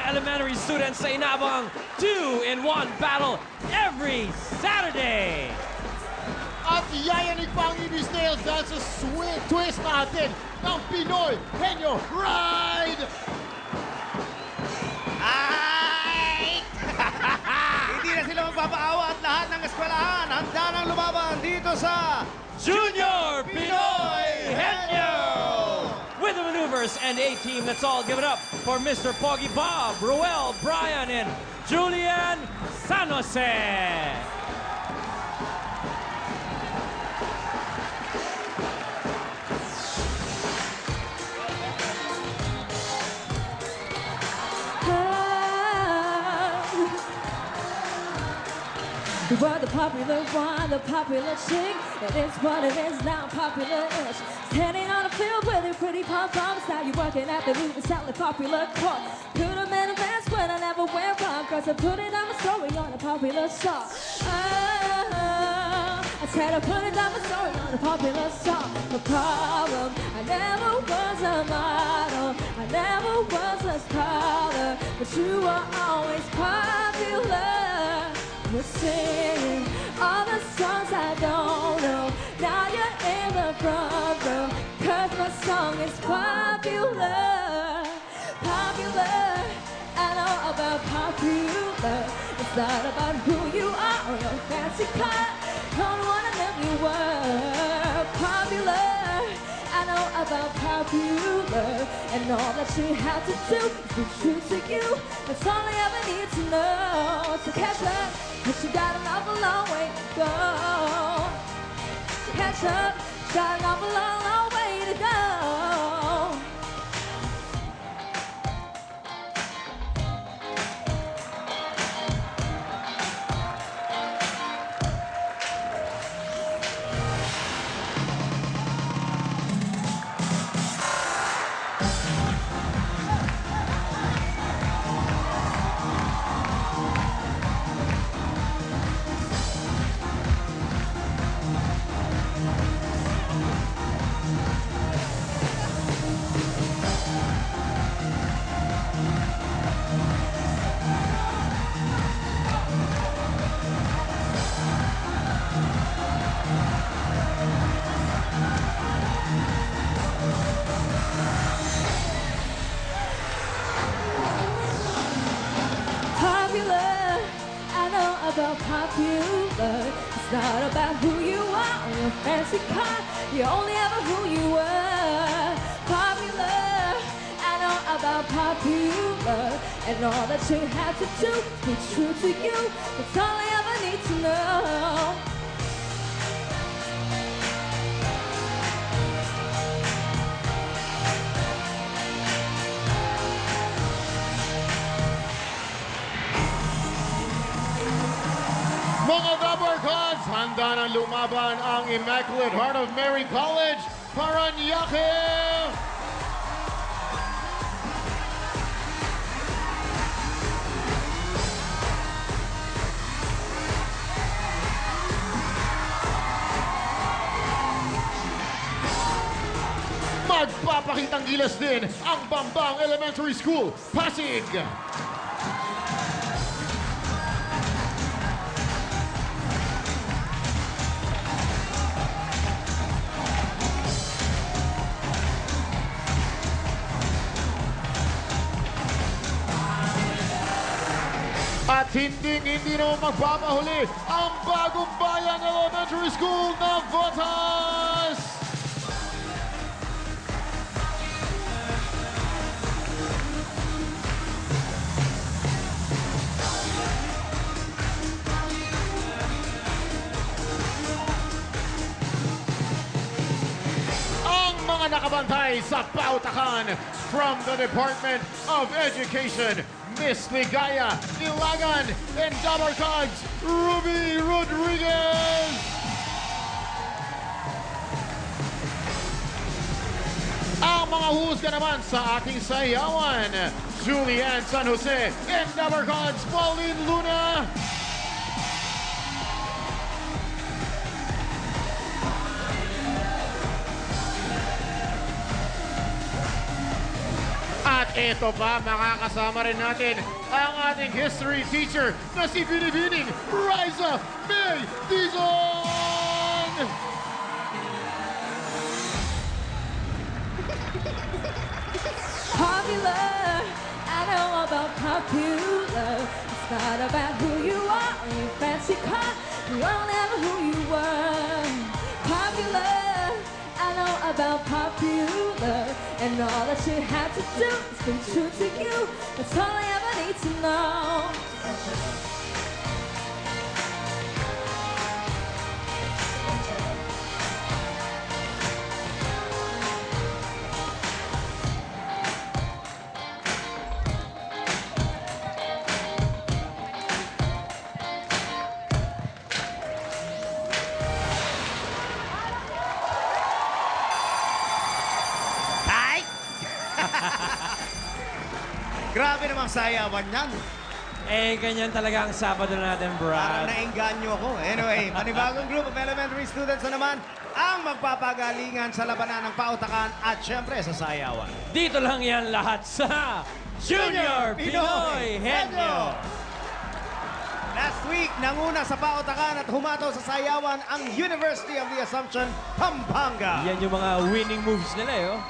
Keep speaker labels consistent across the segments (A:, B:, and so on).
A: elementary students sa inabang 2-in-1 battle every Saturday.
B: At yayanig pa ang EB Snails dahil sa twist natin ng Pinoy Henyo Ride!
C: Ay! Hindi na sila magpapaawa at lahat ng eskwelahan handa nang lumaban dito sa
A: Junior Pinoy Henyo! With the maneuvers and A-team, let's all give it up for Mr. Poggy Bob, Ruel, Brian, and Julian San Jose.
D: You were the popular one, the popular chick. It is what it is now, popular-ish. Standing on the field with your pretty pom-poms. Now you're working at the movie selling popular quote. Could have been a mess, but I never went wrong, cause I put it on my story on a popular song. I said I put it on my story on a popular song. The problem, I never was a model, I never was a scholar, but you were always popular. We're singing all the songs I don't know. Now you're in the front row, cause my song is popular. Popular, I know about popular. It's not about who you are or your fancy car. Don't wanna know you were popular. I know about popular, and all that you have to do is be true to you. That's all I ever need to know. So catch up, cause you got an awful long way to go. So catch up, you got an awful long, long way to go. Popular, I know about popular. It's not about who you are or your fancy car. You're only ever who you were. Popular, I know about popular. And all that you have to do is be true to you. That's all I ever need to know.
B: Mga Dabarkads, handa nang lumaban ang Immaculate Heart of Mary College, Paranaque! Magpapakitang gilas din ang Bambang Elementary School, Pasig! At hindi naman magpapahuli ang Bagong Bayan Elementary School na Votas! Ang mga nakabantay sa pautakan from the Department of Education, Miss Ligaya Ilagan and Dabarkads, Ruby Rodriguez. Ang mga husga naman sa ating sayawan, Julian San Jose and Dabarkads, Pauline Luna. At At ito pa, makakasama rin natin ang ating history teacher na si Binibining Riza May Dizon!
D: Popular, I know about popular. It's not about who you are or your fancy car. You are never who you were. Popular, I know about popular. And all that you have to do is be true to you. That's all I ever need to know.
C: Grabe namang sayawan yan.
A: Eh, ganyan talaga ang Sabado natin,
C: Parang
A: Brad.
C: nainganyo ako. Anyway, panibagong group of elementary students na naman ang magpapagalingan sa labanan ng pautakan at syempre sa sayawan.
A: Dito lang yan lahat sa Junior Pinoy Henyo.
C: Last week, nanguna sa pautakan at humataw sa sayawan ang University of the Assumption, Pampanga.
A: Yan yung mga winning moves nila, eh. Oh.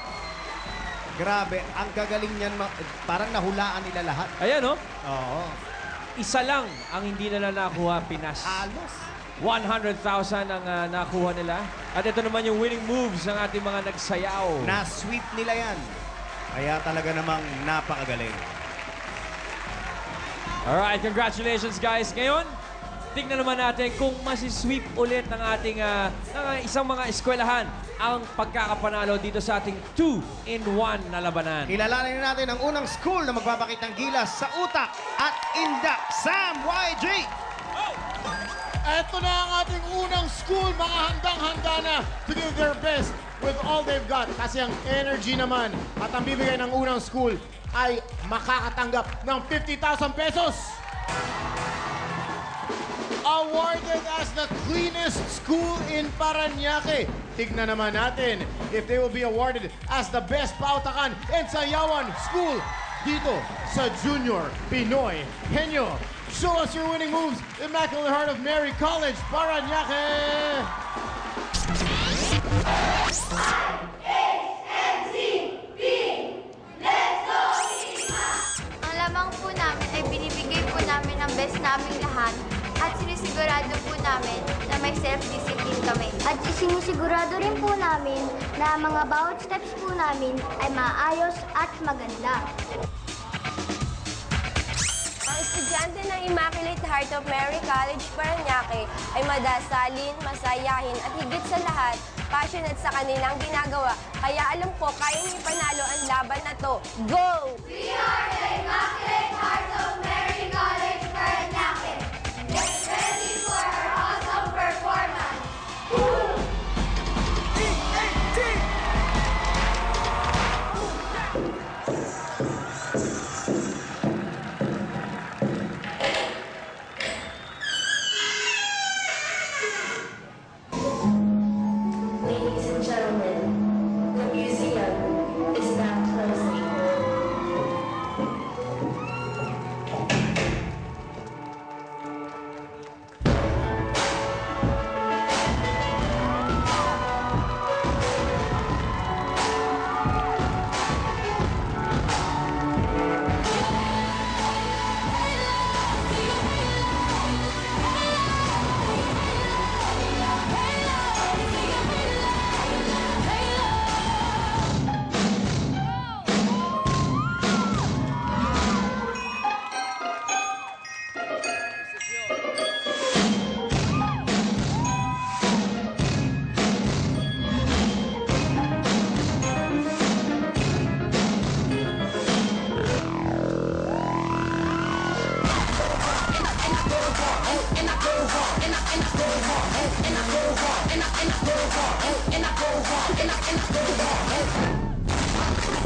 C: Grabe, ang gagaling niyan. Parang nahulaan nila lahat.
A: Ayan, oh.
C: Oo.
A: Isa lang ang hindi nila nakuha, Pinas.
C: Halos.
A: 100,000 ang nakuha nila. At ito naman yung winning moves ng ating mga nagsayaw.
C: Na-sweep nila yan. Kaya talaga namang napakagaling.
A: Alright, congratulations guys. Ngayon, tignan naman natin kung masisweep ulit ng ating ng isang mga eskwelahan ang pagkakapanalo dito sa ating 2-in-1 na labanan.
C: Kilalanin natin ang unang school na magpapakitang gilas sa utak at indak, Sam YG!
B: Ito na ang ating unang school, mga handang-handa na to give their best with all they've got. Kasi ang energy naman at ang bibigay ng unang school ay makakatanggap ng 50,000 pesos. Awarded as the cleanest school in Parañaque. Tignan naman natin if they will be awarded as the best pautakan and sayawan school dito sa Junior Pinoy Henyo. Show us your winning moves, Immaculate Heart of Mary College, Parañaque!
E: Ang lamang po namin ay binibigay po namin ang best namin lahat at sinisigurado po namin na may self-discipline kami. At sinisigurado rin po namin na mga bawat steps po namin ay maayos at maganda.
F: Ang estudyante ng Immaculate Heart of Mary College, Parañaque ay madasalin, masayahin at higit sa lahat, passionate sa kanilang ginagawa. Kaya alam ko, kaya niyo panalo ang laban na to. Go!
E: We are the Immaculate Heart of Mary College, Parañaque. Get ready for our awesome performance!
F: Ladies and gentlemen, the museum is now closing.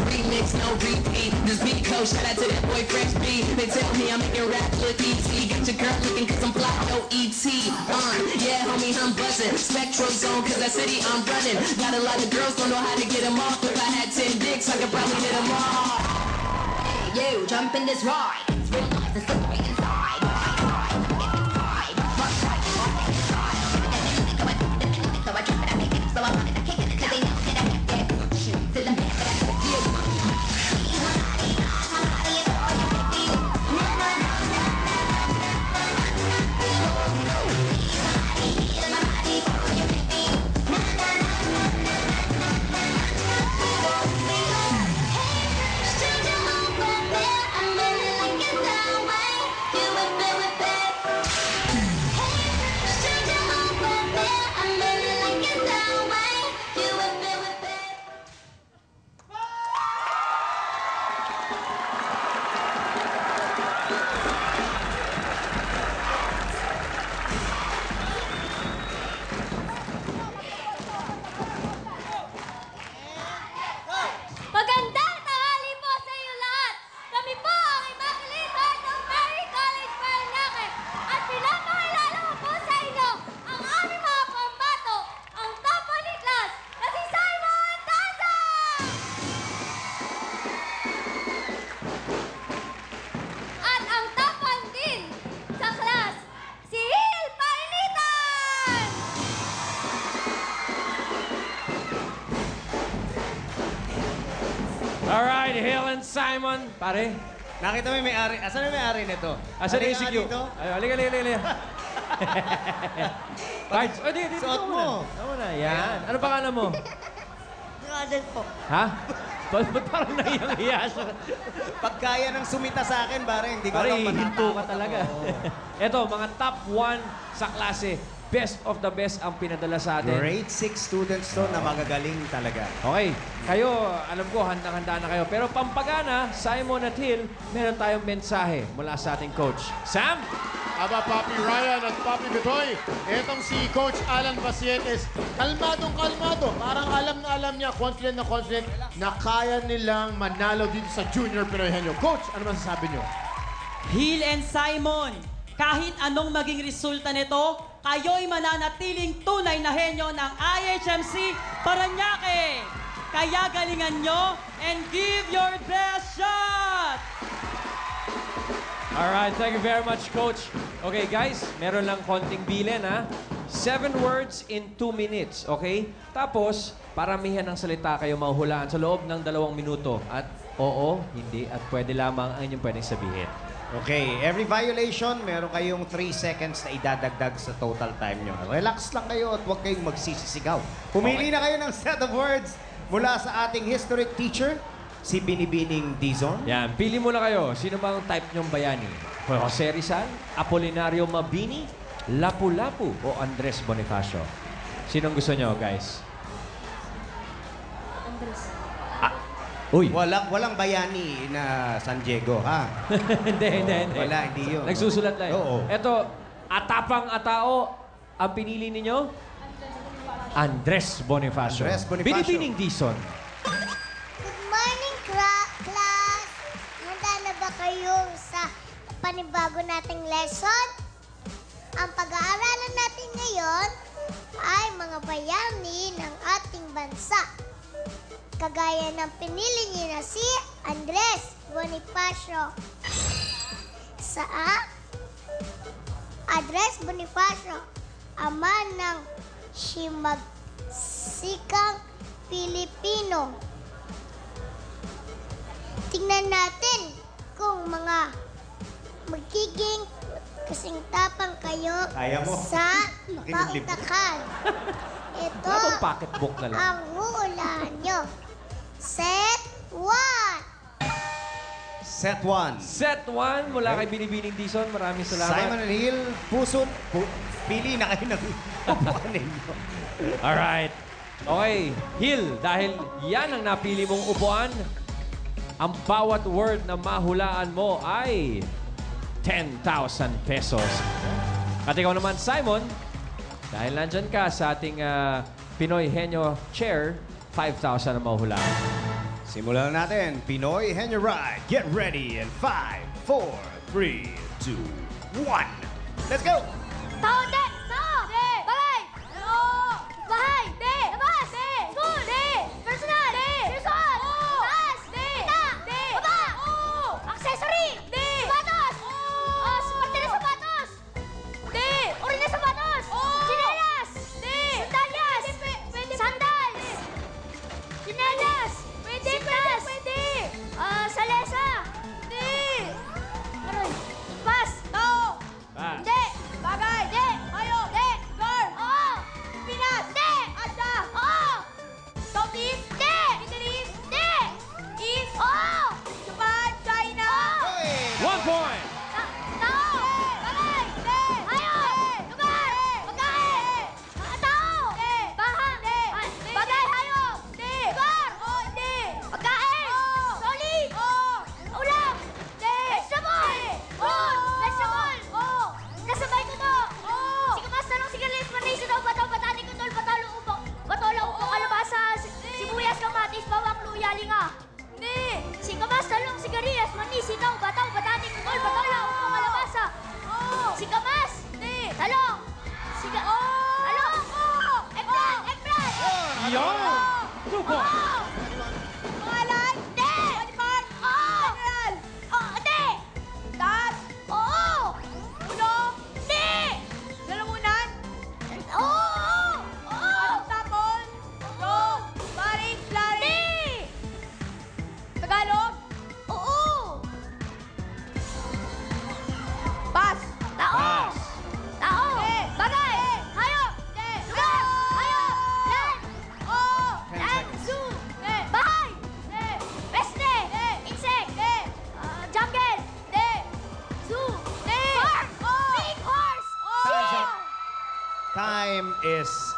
G: Remix, no repeat. This beat code, shout out to that boy Fresh B. They tell me I'm making rap look easy. Got your girl looking cause I'm fly, no ET. Yeah, homie, I'm buzzing. Spectrum zone, cause that city I'm running. Got a lot of girls, don't know how to get them off. If I had 10 dicks, I could probably hit them all. you jump in this ride. It's real life, it's slippery inside. So I jump and I make it, so I run and I kick it until they know that I get that shoot to the back, but I can feel it.
D: Magandang tanghali po sa iyo lahat! Kami po ang Immaculate Heart of Mary College, Parañaque. At pinapakilala ko po sa inyo ang aming mga pambato, ang top 1 ni class na si Simon Taza! At ang top 1 din sa class, si Hil Painitan!
A: Alright, Hill and Simon. Pare,
C: Nakita mo yung may-ari. Asan yung may-ari nito?
A: asan na yung
C: Halika
A: ECQ?
C: dito.
A: Ay, halika. Cards. Oh, dito
C: Suot
A: ka
C: mo.
A: muna. Ikaw muna. Yan. Ano pangalan mo?
H: Rodel po.
A: Ha? Ba't parang nahiyang-hiya siya?
C: Pag kaya ng sumita sa akin, pare, hindi ko
A: Pare,
C: alam
A: hinto ka
C: matatakot
A: talaga.
C: ako.
A: Ito, mga top 1 sa klase. Best of the best ang pinadala sa atin.
C: Grade 6 students to na magagaling talaga.
A: Okay. Kayo, alam ko, handang-handa na kayo. Pero pampagana, Simon at Hill, meron tayong mensahe mula sa ating coach. Sam?
B: Aba, Papi Ryan at Papi Bitoy, etong si Coach Alan Pasietes, kalmadong-kalmado. Parang alam na alam niya, confident na kaya nilang manalo dito sa Junior Pinoy Henyo. Coach, ano masasabi niyo?
I: Hill and Simon, kahit anong maging resulta nito, kayo'y mananatiling tunay na henyo ng IHMC Parañaque. Kaya galingan nyo and give your best shot!
A: Alright, thank you very much, Coach. Okay, guys, meron lang konting bilin, ha? 7 words in 2 minutes, okay? Tapos, paramihan ng salita kayo mahuhulaan sa loob ng 2 minuto. At oo, hindi, at pwede lamang ang inyong pwedeng sabihin.
C: Okay, every violation, meron kayong 3 seconds na idadagdag sa total time nyo. Relax lang kayo at huwag kayong magsisisigaw. Pumili na kayo ng set of words mula sa ating historic teacher, si Binibining Dizon.
A: Yan, pili muna kayo. Sino bang type nyong bayani? Jose Rizal, Apolinario Mabini, Lapu-Lapu o Andres Bonifacio? Sinong gusto nyo, guys?
D: Andres.
A: Uy!
C: Walang bayani na San Diego, ha?
A: hindi.
C: Wala, hindi yun.
A: Nagsusulat lang.
C: Oo.
A: Ito, atapang-atao, ang pinili ninyo? Andres Bonifacio.
C: Andres Bonifacio.
A: Binibining Dizon.
H: Good morning, class! Handa na ba kayo sa panibago nating lesson? Ang pag-aaralan natin ngayon ay mga bayani ng ating bansa. Kagaya ng pinili niyo na si Andres Bonifacio. Sa Andres Bonifacio, ama ng simagsikang Pilipino. Tingnan natin kung mga magiging kasingtapang kayo
C: Kaya mo.
H: sa
C: Nakinig.
H: pautakan. Ito
A: Wala bang pocketbook na lang?
H: ang hulaan nyo. Set 1.
C: Set 1.
A: Set 1 mula kay Binibining Dizon. Maraming salamat.
C: Simon and Hill, pili na kayo ng upuan ninyo.
A: Alright. Okay, Hill, dahil yan ang napili mong upuan, ang bawat word na mahulaan mo ay 10,000 pesos. At ikaw naman, Simon, dahil nandyan ka sa ating Pinoy Henyo Chair, 5,000 ang mahulaan.
C: Simulan natin. Pinoy Henyo Ride. Get ready in 5, 4, 3, 2, 1. Let's go!
D: Tao, de! Tao! De! Bagay! Oo! Bahay! De! Labas! De! School! De! Personal! De! Person! Oo! Taas! De! Ita! De! Baba! Oo! Akse!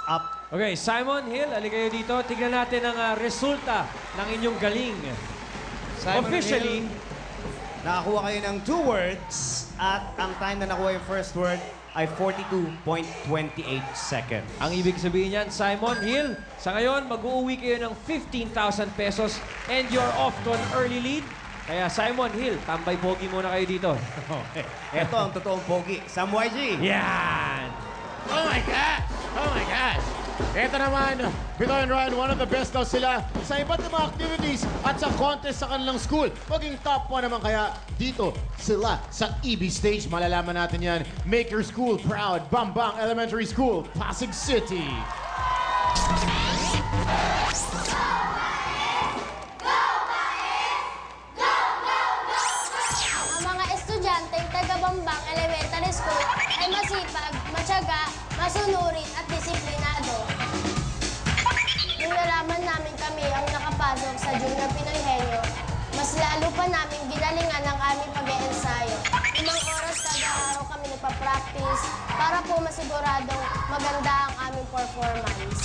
C: up.
A: Okay, Simon Hill, ali kayo dito. Tignan natin ang resulta ng inyong galing.
C: Simon
A: Officially,
C: Hill, nakakuha kayo ng 2 words at ang time na nakuha yung first word ay 42.28 seconds.
A: ang ibig sabihin niyan, Simon Hill, sa ngayon, mag-uuwi kayo ng 15,000 pesos and you're off to an early lead. Kaya Simon Hill, tambay pogi muna kayo dito.
C: Okay. Ito ang totoong pogi. Sam YG.
A: Yan!
B: Oh my gosh! Oh my gosh! Ito naman, Binoy and Ryan, one of the best daw sila sa iba't ibang activities at sa contest sa kanilang school. Maging top 1 naman kaya dito sila sa EB Stage. Malalaman natin yan. Make your school proud. Bambang Elementary School, Pasig City.
F: Ang mga estudyanteng taga-Bambang Elementary School ay masipag, matyaga, masunurin at disiplinado. Nung nalaman namin kami ang nakapasok sa Junior Pinoy Henyo, mas lalo pa namin ginalingan ang aming pag-eensayo. 5 oras kada araw kami nagpa-practice para po masiguradong maganda ang aming performance.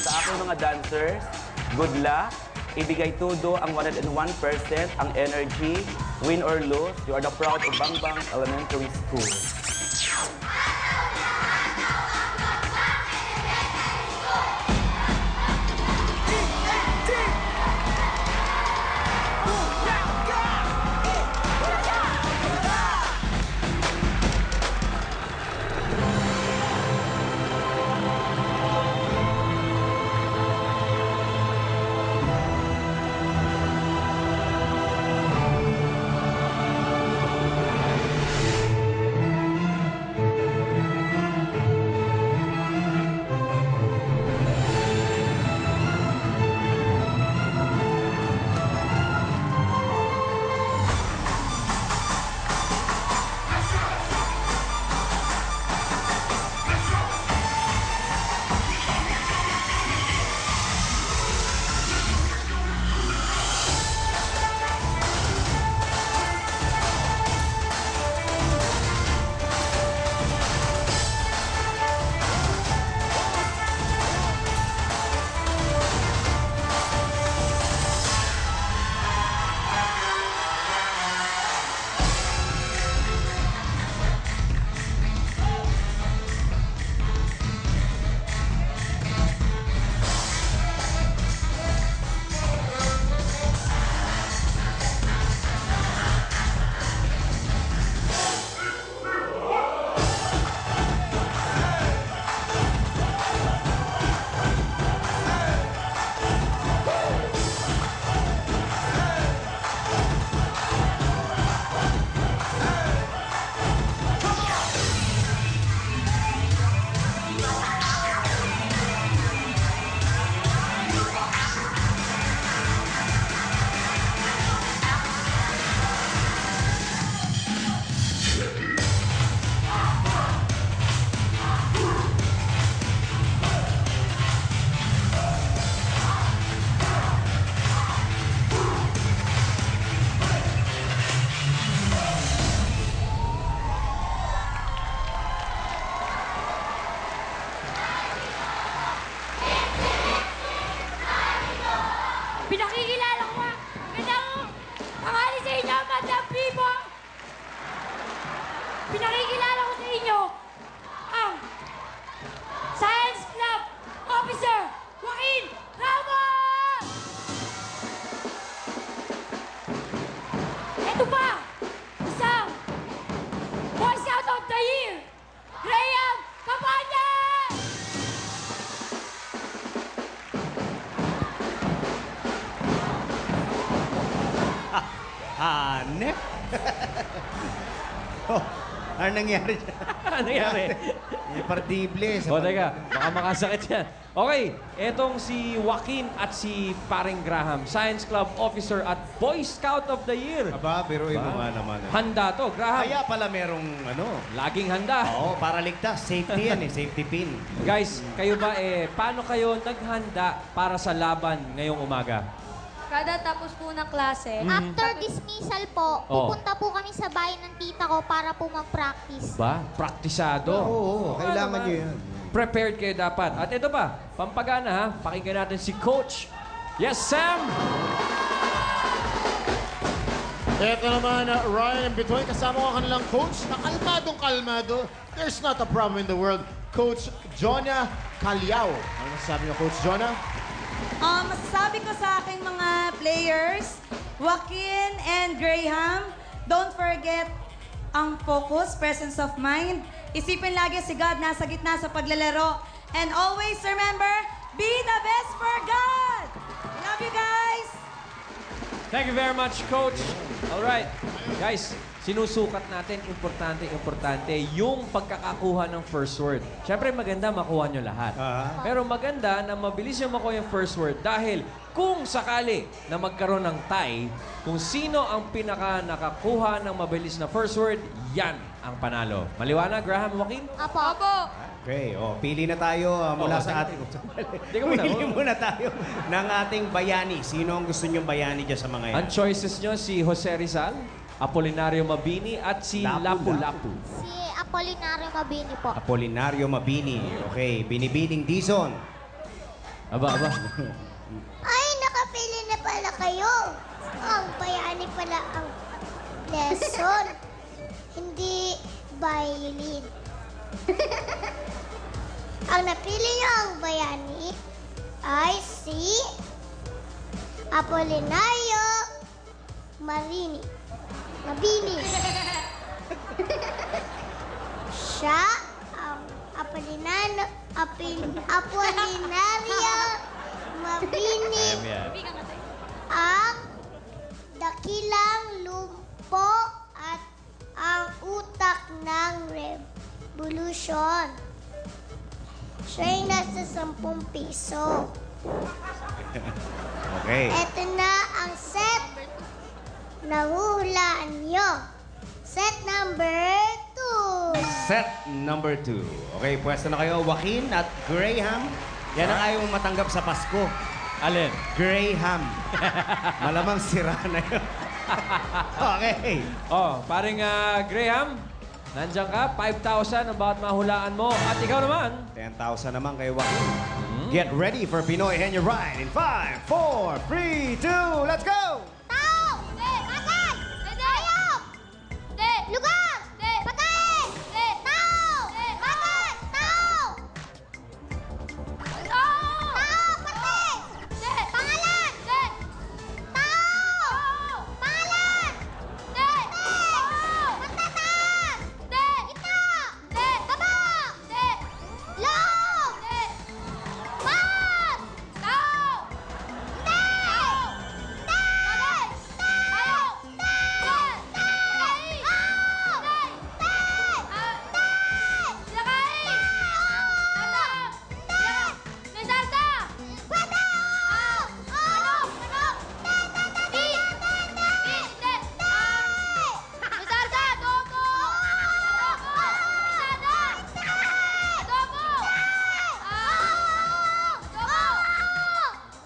J: Sa aking mga dancers, good luck. Ibigay todo ang 101%, ang energy, win or lose. You are the proud of Bangbang Elementary School.
D: Pinakikilala ko nga. Magandang tanghali sa inyo, Madam People. Pinakikilala ko sa inyo ang Science Club Officer Joaquin Ramos! Ito pa, isang Boy Scout of the Year, Graham Capanya!
C: Hanep. Oh, ano nangyari dyan?
A: Ano nangyari?
C: Partible.
A: O, teka. Baka makasakit yan. Okay, etong si Joaquin at si Paring Graham, Science Club Officer at Boy Scout of the Year.
C: Aba, biruin mo nga naman.
A: Handa to, Graham.
C: Kaya pala merong
A: Laging handa.
C: Oo, para ligtas. Safety yan eh, safety pin.
A: Guys, kayo ba paano kayo naghanda para sa laban ngayong umaga?
D: Kada tapos po ng klase,
H: After dismissal po,
A: Oh.
H: pupunta po kami sa bahay ng tita ko para po mag-practice.
A: Ba? Praktisado.
C: Oo, kailangan nyo yan.
A: prepared kayo dapat. At ito pa, pampagana ha, pakinggan natin si Coach. Yes, Sam!
B: Ito naman, Ryan and Bitoy, kasama ko ang kanilang coach na kalmadong-kalmado. There's not a problem in the world. Coach Jonah Calyao. Ano masasabi niyo, Coach Jonah?
K: Masasabi ko sa aking mga players, Joaquin and Graham, don't forget ang focus, presence of mind. Isipin lagi si God nasa gitna sa paglalaro. And always remember, be the best for God! Love you guys!
A: Thank you very much, Coach. All right, guys, sinusukat natin, importante yung pagkakakuha ng first word. Siyempre, maganda makuha nyo lahat. Pero maganda na mabilis yung makuha yung first word dahil kung sakali na magkaroon ng tie, kung sino ang pinaka nakakuha ng mabilis na first word, yan ang panalo. Maliwanag, Graham, Joaquin?
E: Apo.
C: Okay, pili na tayo mula sa ating... Pili muna tayo ng ating bayani. Sino ang gusto niyong bayani dyan sa mga yan?
A: Ang choices nyo, si Jose Rizal, Apolinario Mabini, at si Lapu-Lapu.
H: Si Apolinario Mabini po.
C: Apolinario Mabini. Okay, Binibining Dizon.
A: Aba.
H: Ay, nakapili na pala kayo. Ang bayani pala ang lesson. Hindi violin. Ang napili niyo ang bayani ay si Apolinario Mabini. Siya ang Apolinario Mabini ang dakilang lumpo at ang utak ng revolution. Siya ay nasa 10 piso.
C: Okay.
H: Ito na ang set na huhulaan nyo. Set number 2.
C: Set number 2. Okay, pwesto na kayo, Joaquin at Graham. Yan ang ayaw mong matanggap sa Pasko.
A: Alin?
C: Graham. Malamang sira na yun. Okay.
A: Paring Graham, nandiyan ka, 5,000 ang bawat mahulaan mo. At ikaw naman,
C: 10,000 naman kay Joaquin. Get ready for Pinoy Henyo Ride in 5, 4, 3, 2, let's go!
H: Tao! Patay! Hayop! Lugar! Patay! Tao! Patay! Tao! Tao! Patay! Pangalan! Tao! Pangalan! Matataas! Ito! Baba! Loob! Mas!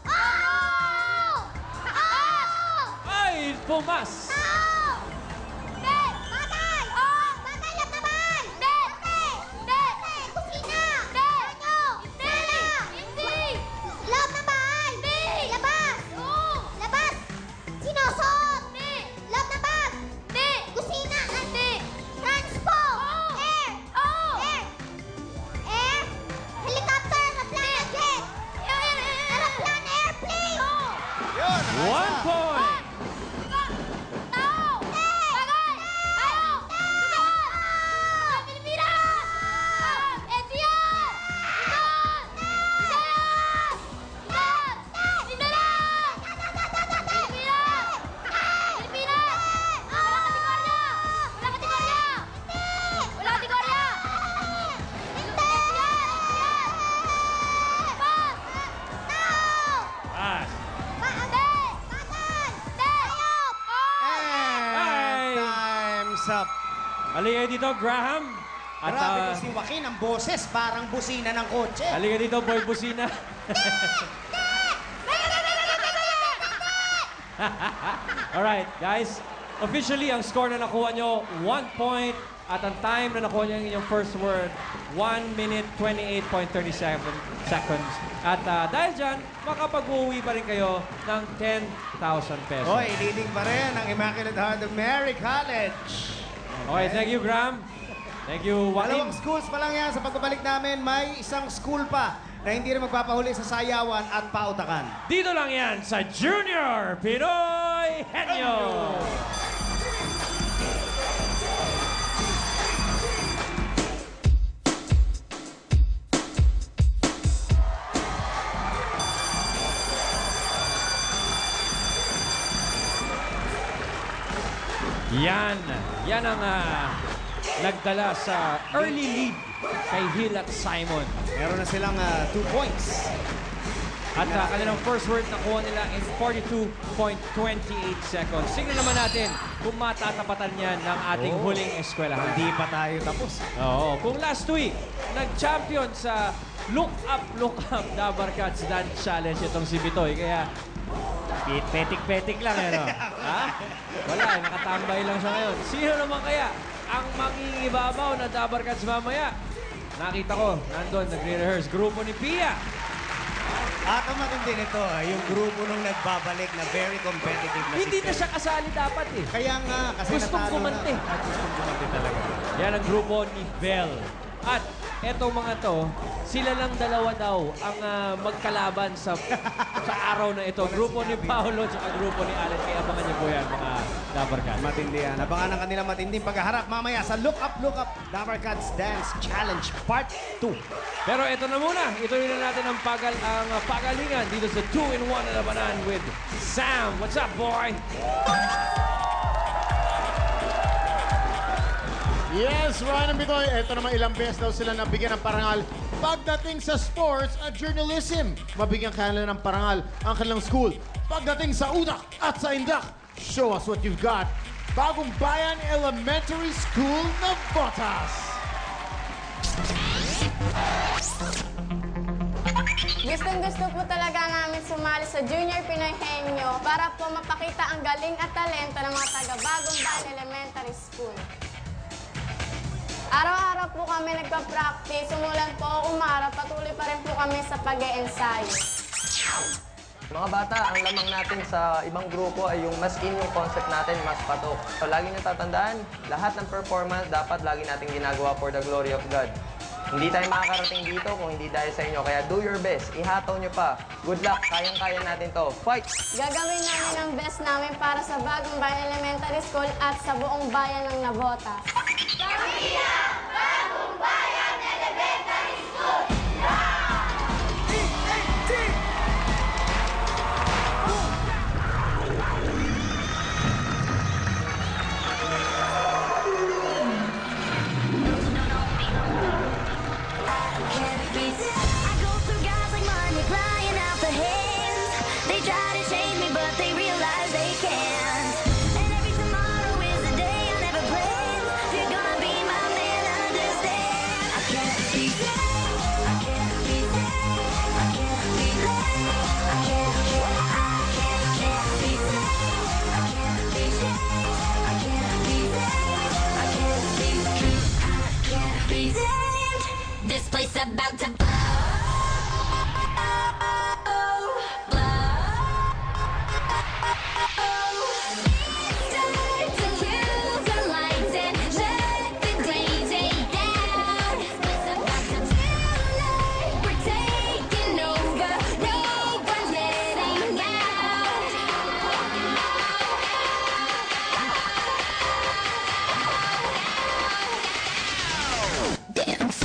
H: Tao!
A: ay, pumas! One point!
C: Time's up.
A: Halika dito, Graham. At,
C: Grabe ko si Joaquin, ang boses parang busina ng kotse.
A: halika dito, Boy Busina. Alright, guys. Officially, ang score na nakuha nyo, 1 point At ang time na nakuha niya yung first word, 1 minute 28.37 seconds. At dahil dyan, makapag-uwi pa rin kayo ng 10,000 pesos.
C: Hoy, leading pa rin ang Immaculate Heart of Mary College.
A: Okay, thank you, Graham. Thank you,
C: Dalawang
A: Joaquin.
C: schools pa lang yan. Sa pagbabalik namin, may isang school pa na hindi rin magpapahuli sa sayawan at pautakan.
A: Dito lang yan sa Junior Pinoy Henyo. Yan ang nagdala sa early lead kay Hill at Simon.
C: Meron na silang 2 points.
A: At kanilang first word nakuha nila in 42.28 seconds. Tingnan naman natin kung matatapatan yan ng ating huling eskwelahan.
C: Hindi pa tayo tapos.
A: Oo. Kung last week, nag-champion sa Look Up Dabar Cats Dance Challenge itong si Bitoy. Kaya petik-petik lang yan, ha? Wala, nakatambay lang siya ngayon. Sino naman kaya ang mangingibabaw na Dabar Cats mamaya? Nakita ko, nandun, nagre-rehearse. Grupo ni Pia.
C: At ang matindi nito, yung grupo nung nagbabalik na very competitive na
A: Hindi
C: si
A: na
C: Ted.
A: siya kasali dapat eh.
C: Kaya nga, kasi
A: Gustong
C: natalo
A: kumante.
C: na. At gustong kumante talaga.
A: Yan ang grupo ni Bell. At etong mga to, sila lang dalawa daw ang magkalaban sa araw na ito. Grupo ni Paolo at grupo ni Allen. Kaya abangan niyo po yan, mga Dabar Cats.
C: Matindi yan. Abangan ang kanilang matinding paghaharap mamaya sa Look Up Dabar Cats Dance Challenge Part 2.
A: Pero ito na muna. Ituloy na natin ang pagalingan dito sa 2-in-1 na labanan with Sam. What's up, boy?
B: Yes, Ryan and Bitoy. Ito naman ilang beses daw sila nabigyan ng parangal pagdating sa sports at journalism. Mabigyan kanila ng parangal ang kanilang school. Pagdating sa utak at sa indak, show us what you've got. Bagong Bayan Elementary School, Navotas.
F: Gustong-gusto po talaga namin sumali sa Junior Pinoy Henyo para po mapakita ang galing at talento ng mga taga-Bagong Bayan Elementary School. Araw-araw po kami nagpa-practice, umulan po o umarap, patuloy pa rin po kami sa pag-e-ensayo.
L: Mga bata, ang lamang natin sa ibang grupo ay yung mas in yung concept natin, mas patok. So lagi nyo tatandaan, lahat ng performance dapat lagi natin ginagawa for the glory of God. Hindi tayo makakarating dito kung hindi dahil sa inyo. Kaya do your best. Ihataw nyo pa. Good luck. Kayang-kaya natin to. Fight!
F: Gagawin namin ang best namin para sa Bagong Bayan Elementary School at sa buong bayan ng Navotas.
G: Pamilya! Bagong Bayan Elementary School! This place about to blow. Start to kill the lights and let the DJ down. This place about to tonight. We're taking over. No one's letting out. Dance.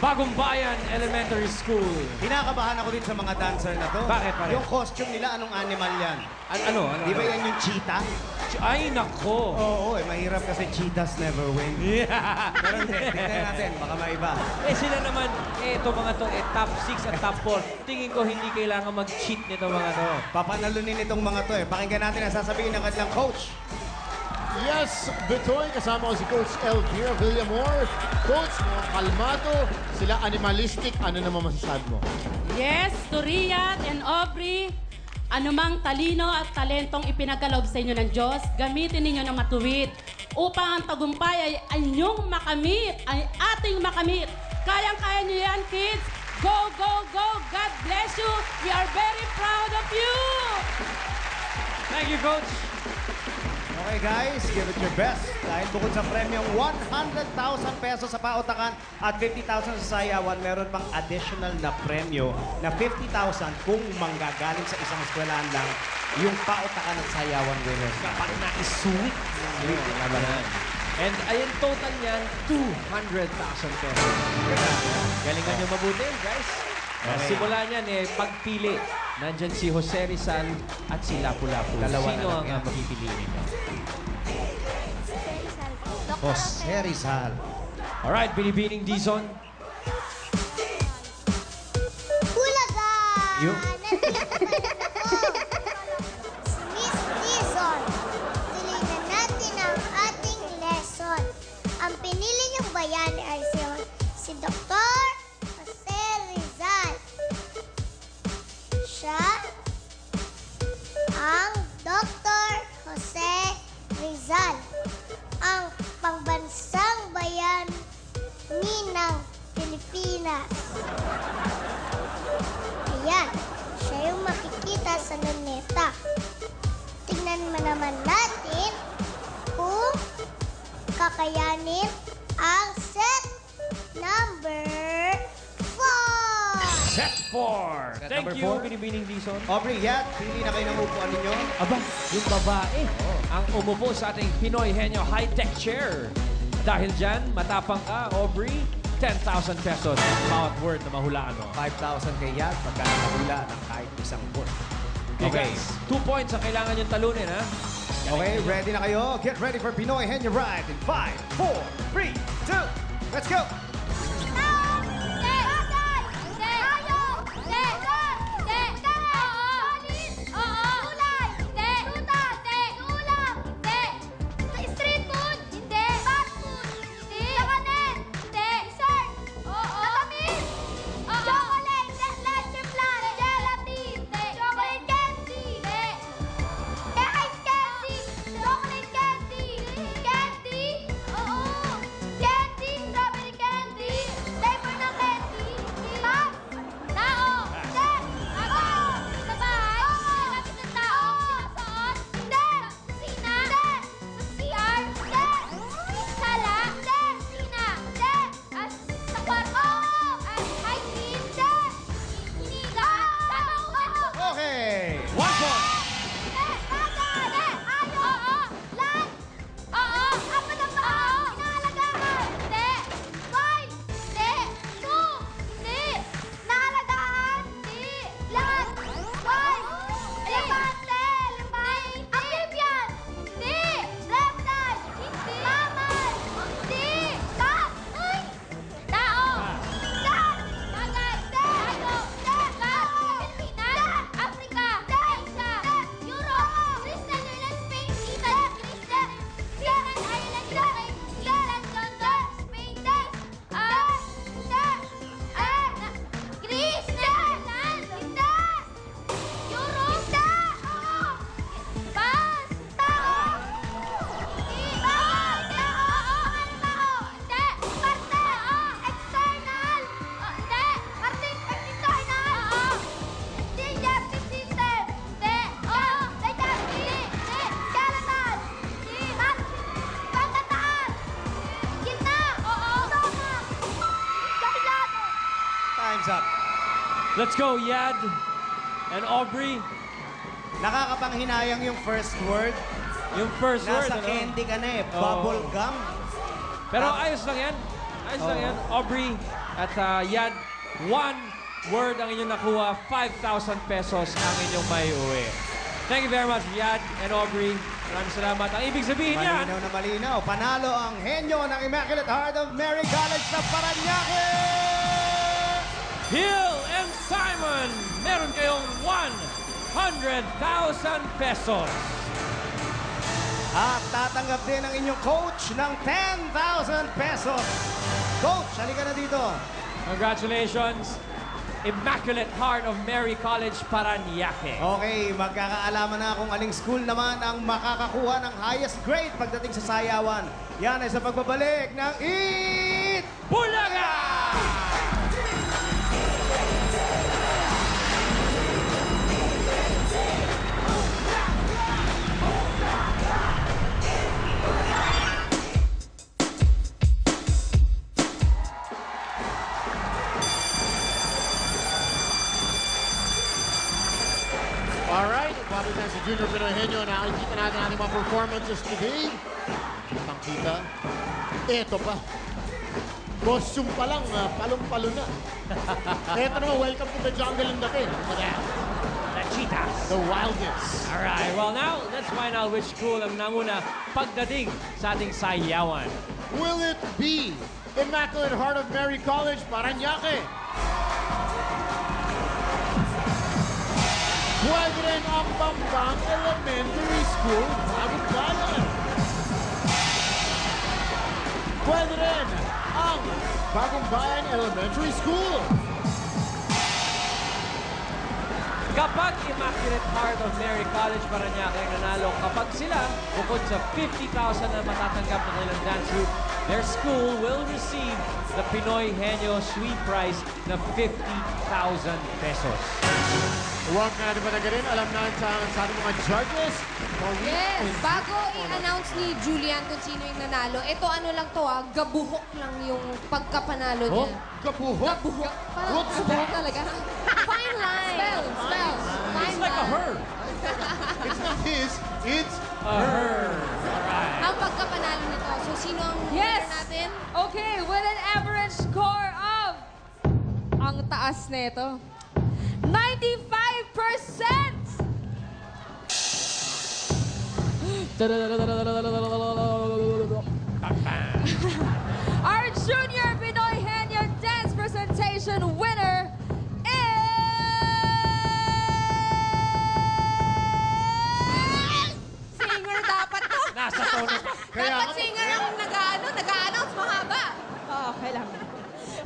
A: Bagumbayan Elementary School.
C: Kinakabahan ako din sa mga dancer na to.
A: Bakit, pare?
C: Yung costume nila, anong animal yan?
A: Ano?
C: Di ba yan yung cheetah?
A: Ay, nako.
C: Oo, mahirap kasi cheetahs never win.
A: Yeah.
C: Pero hindi, tignan natin, baka maiba.
A: Sila naman, ito mga to, top 6 at top 4. Tingin ko hindi kailangan mag-cheat nito mga to.
C: Papanalunin itong mga to Pakinggan natin ang sasabihin ng kanilang coach.
B: Yes, Betoy, kasama ko si Coach Elvira Villamor. Coach, mga kalmado, sila animalistic. Ano naman masasabi mo?
M: Yes, to Riyadh and Aubrey, anumang talino at talentong ipinagkaloob sa inyo ng Diyos, gamitin ninyo ng matuwid upang ang tagumpay ay inyong makamit, ay ating makamit. Kayang-kaya nyo yan, kids. Go, go, go. God bless you. We are very proud of you.
A: Thank you, Coach.
C: Okay guys, give it your best. Dahil bukod sa premyong 100,000 pesos sa pautakan at 50,000 sa sayawan, meron pang additional na premyo na 50,000 kung manggagaling sa isang eskwelahan lang yung pautakan at sayawan winners.
A: Kapag na-sweet. And ayun, total niyan, 200,000 pesos. Galingan nyo mabuti, guys. Simula niyan, pagpili. Nandyan si Jose Rizal at si Lapu-Lapu. Sino ang mapipiliin niyo?
C: Jose Rizal.
A: Alright, binibining Dizon.
H: Hulaga!
C: Yung...
H: Miss Dizon, tuloy na natin ang ating lesson. Ang pinili niyong bayani ay si Dr. Jose Rizal. Siya ang Dr. Jose Rizal, ang pangbansang bayan ng Pilipinas. Ayan, siya yung makikita sa luneta. Tingnan mo naman natin kung kakayanin ang set number 4.
A: Set 4.
C: Set
A: Thank
C: number
A: you,
C: 4.
A: binibining Dizon.
C: Aubrey, yan. Pili na kayo ng upuan ninyo.
A: Aba, yung babae ang umupo sa ating Pinoy Henyo High-Tech Chair. Dahil dyan, matapang ka, Aubrey, 10,000 pesos bawat word na mahulaan mo.
C: 5,000 kay Yad pagka nakahula ng kahit isang word.
A: Okay, 2 points ang kailangan yung talunin, ha?
C: Okay, ready na kayo? Get ready for Pinoy Henyo Ride in 5, 4, 3, 2, let's go! Time's up.
A: Let's go, Yad and Aubrey.
C: Nakakapanghinayang yung first word.
A: Yung first word,
C: Nasa
A: ano?
C: candy ka na
A: Oo.
C: Bubble gum.
A: Pero ayos lang yan. Ayos lang yan. Aubrey at Yad, 1 word ang inyong nakuha, 5,000 pesos ang inyong may uwi. Thank you very much, Yad and Aubrey. Maraming salamat. Ang ibig sabihin yan...
C: Malinaw na malinaw. Panalo ang henyo ng Immaculate Heart of Mary College sa Parañaque!
A: Hill and Simon, meron kayong 100,000 pesos.
C: At tatanggap din ang inyong coach ng 10,000 pesos. Coach, halika na dito.
A: Congratulations, Immaculate Heart of Mary College, Parañaque.
C: Okay, magkakaalaman na kung aling school naman ang makakakuha ng highest grade pagdating sa sayawan. Yan ay sa pagbabalik ng Eat
A: Bulaga!
B: Alright, bago tayo sa Junior Pinoy Henyo, nakikita natin ating mga performances today. Kitang-kita. Eto pa. Costume pa lang, palong-palo na. Eto naman, welcome to the jungle in the pit.
A: The cheetahs.
B: The wildness.
A: Alright, well now, let's find out which school ang nanguna pagdating sa ating sayawan.
B: Will it be Immaculate Heart of Mary College, Parañaque? Pwede rin ang Bambang Elementary School, Bagong Bayan. Pwede rin ang Bagong Bayan Elementary School.
A: Kapag Immaculate Heart of Mary College, Parañaque ang nanalo, kapag sila, bukod sa 50,000 na matatanggap ng kanilang dance group, their school will receive the Pinoy Henyo Sweet Prize na 50,000 pesos.
B: Huwag na natin patagarin. Alam na sa ating mga judges.
N: Yes, bago i-announce ni Julian kung sino yung nanalo, ito ano lang to gabuhok lang yung pagkapanalo niya.
B: Gabuhok?
N: Gabuhok.
B: What's
N: Gabuhok talaga. Fine line. Spell. Fine
A: It's like a her.
B: It's not his, it's
A: her. Alright.
N: Ang pagkapanalo nito. So, sino ang
D: Yes!
N: winner natin?
D: Okay, with an average score of... Ang taas nito. 95%! Our Junior Pinoy Henyo Dance Presentation winner is...
N: Singer dapat to.
A: Nasa tono pa.
N: Dapat singer ang nag-a-announce mahaba.
D: Okay lang.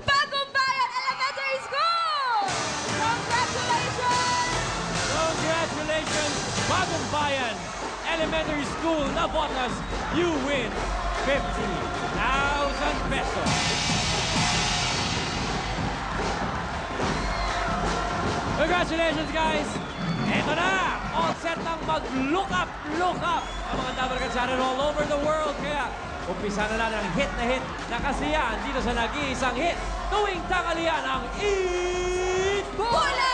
D: Bagong Bayan Elementary School! Congratulations!
A: Congratulations, Bagong Bayan Elementary School, Navotas. You win 50,000 pesos. Congratulations, guys! Eto na! All set ng mag-look up ang mga Double Kansana all over the world. Kaya umpisa na lang ng hit na kasiyahan dito sa nag-iisang hit tuwing tanghalian ang Eat Bulaga!